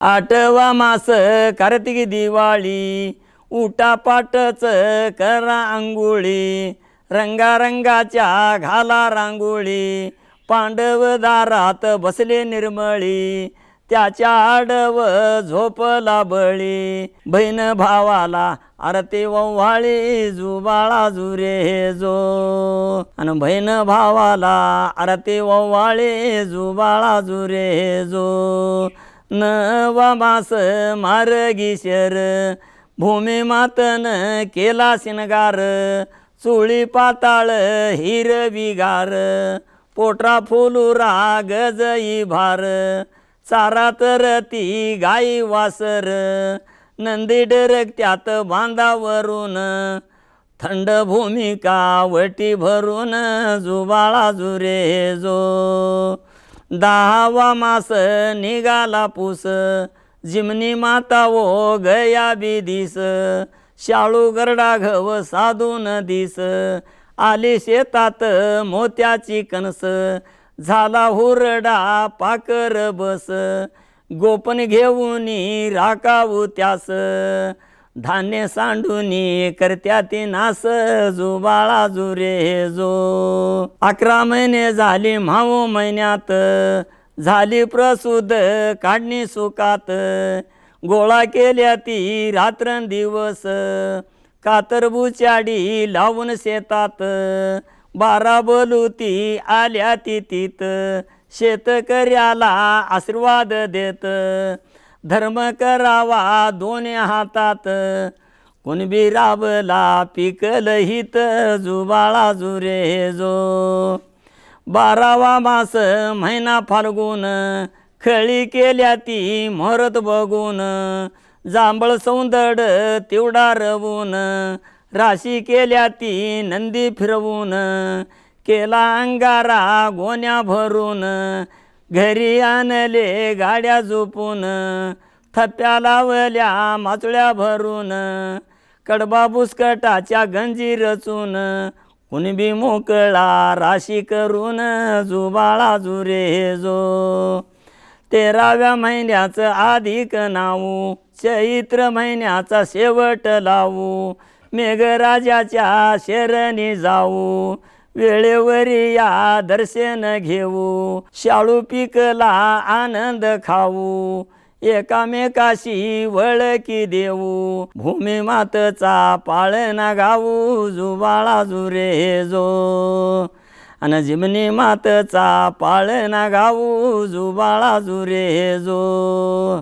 आठवा मास कार्तिक दिवाळी, उठापाटच करा अंघोळी, रंगारंगाच्या घाला रांगोळी, पांडव दारात बसले निर्मळी, त्याच्या आडव झोपला बळी, बहीण भावाला आरती ओवाळी, जुबाळा जुरे जो. आणि बहीण भावाला आरती ओवाळी, जुबाळा जुरे जो. नवा मास मार्गीशर, भूमी मातन केला शिनगार, चुळी पाताळ हिरवीगार, पोटरा फुलुरा गजई भार, चारा तर ती गाई वासर, नंदी डरकत्यात बांधावरून, थंड भूमिका वटी भरून, जुबाळा जुरे जो. 10वा मास निघाला पूस, जिमनी माता वो गया बिदिस, शाळू गरडा घव साधून दिस, आली शेतात मोत्याची कणस, झाला हुरडा पाकर बस, गोपन घेऊनी राखावू त्यास, धान्य सांडूनी करत्याती नास, जुबाळा जुरे जो. 11 महिने झाली मावो महिन्यात, झाली प्रसूद काढणी सुखात, गोळा केल्या ती रात्रंदिवस, कातरबुचाडी लावून शेतात, 12 बलुती आल्या तिथीत, शेतकऱ्याला आशीर्वाद देत, धर्म करावा दोन्ही हातात, कुणबी राबला पिकल हित, जुबाळा जुरे जो. 12वा मास महिना फाल्गुन, खळी केल्या ती मोहरत बघून, जांभळ सौंदड तेवढा रवून, राशी केल्या ती नंदी फिरवून, केला अंगारा गोण्या भरून, घरी आणले गाड्या झोपून, थप्प्या लावल्या माचुळ्या भरून, कडबा बुसकटाच्या गंजी रचून, कुणबी मोकळा राशी करून, जुबाळा जुरे जो. 13व्या महिन्याचं अधिक नावू, चैत्र महिन्याचा शेवट लावू, मेघराजाच्या शरणी जाऊ, वेळेवरी या दर्शन घेऊ, शाळू पिकला आनंद खाऊ, एकामेकाशी वळकी देऊ, भूमी मातचा पाळणा गाऊ, जुबाळा जुरे जो. आणि जिमनी मातचा पाळणा गाऊ, जुबाळा जुरे जो.